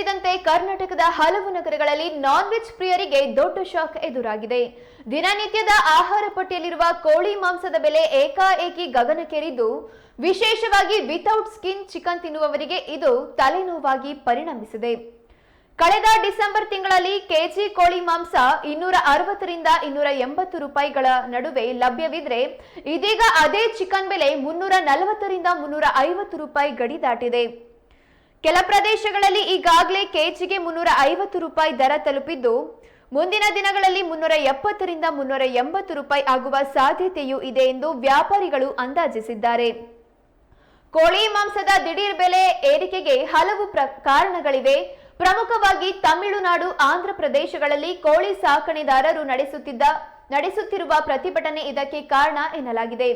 ಸೇರಿದಂತೆ ಕರ್ನಾಟಕದ ಹಲವು ನಗರಗಳಲ್ಲಿ ನಾನ್ ವೆಜ್ ಪ್ರಿಯರಿಗೆ ದೊಡ್ಡ ಶಾಕ್ ಎದುರಾಗಿದೆ. ದಿನನಿತ್ಯದ ಆಹಾರ ಪಟ್ಟಿಯಲ್ಲಿರುವ ಕೋಳಿ ಮಾಂಸದ ಬೆಲೆ ಏಕಾಏಕಿ ಗಗನಕ್ಕೇರಿದ್ದು, ವಿಶೇಷವಾಗಿ ವಿತೌಟ್ ಸ್ಕಿನ್ ಚಿಕನ್ ತಿನ್ನುವವರಿಗೆ ಇದು ತಲೆನೋವಾಗಿ ಪರಿಣಮಿಸಿದೆ. ಕಳೆದ ಡಿಸೆಂಬರ್ ತಿಂಗಳಲ್ಲಿ ಕೆಜಿ ಕೋಳಿ ಮಾಂಸ 260 ರಿಂದ 280 ರೂಪಾಯಿಗಳ ನಡುವೆ ಲಭ್ಯವಿದ್ರೆ, ಇದೀಗ ಅದೇ ಚಿಕನ್ ಬೆಲೆ 340 ರಿಂದ 350 ರೂಪಾಯಿ ಗಡಿ ದಾಟಿದೆ. ಕೆಲ ಪ್ರದೇಶಗಳಲ್ಲಿ ಈಗಾಗಲೇ ಕೆಜಿಗೆ 350 ರೂಪಾಯಿ ದರ ತಲುಪಿದ್ದು, ಮುಂದಿನ ದಿನಗಳಲ್ಲಿ 370 ರಿಂದ 380 ರೂಪಾಯಿ ಆಗುವ ಸಾಧ್ಯತೆಯೂ ಇದೆ ಎಂದು ವ್ಯಾಪಾರಿಗಳು ಅಂದಾಜಿಸಿದ್ದಾರೆ. ಕೋಳಿ ಮಾಂಸದ ದಿಢೀರ್ ಬೆಲೆ ಏರಿಕೆಗೆ ಹಲವು ಕಾರಣಗಳಿವೆ. ಪ್ರಮುಖವಾಗಿ ತಮಿಳುನಾಡು, ಆಂಧ್ರ ಪ್ರದೇಶಗಳಲ್ಲಿ ಕೋಳಿ ಸಾಕಣೆದಾರರು ನಡೆಸುತ್ತಿರುವ ಪ್ರತಿಭಟನೆ ಇದಕ್ಕೆ ಕಾರಣ ಎನ್ನಲಾಗಿದೆ.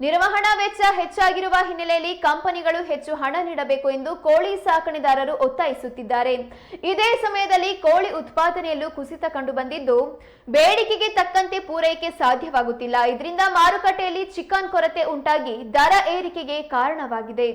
ನಿರ್ವಹಣಾ ವೆಚ್ಚ ಹೆಚ್ಚಾಗಿರುವ ಹಿನ್ನೆಲೆಯಲ್ಲಿ ಕಂಪನಿಗಳು ಹೆಚ್ಚು ಹಣ ನೀಡಬೇಕು ಎಂದು ಕೋಳಿ ಸಾಕಣೆದಾರರು ಒತ್ತಾಯಿಸುತ್ತಿದ್ದಾರೆ. ಇದೇ ಸಮಯದಲ್ಲಿ ಕೋಳಿ ಉತ್ಪಾದನೆಯಲ್ಲೂ ಕುಸಿತ ಕಂಡುಬಂದಿದ್ದು, ಬೇಡಿಕೆಗೆ ತಕ್ಕಂತೆ ಪೂರೈಕೆ ಸಾಧ್ಯವಾಗುತ್ತಿಲ್ಲ. ಇದರಿಂದ ಮಾರುಕಟ್ಟೆಯಲ್ಲಿ ಚಿಕನ್ ಕೊರತೆ ಉಂಟಾಗಿ ದರ ಏರಿಕೆಗೆ ಕಾರಣವಾಗಿದೆ.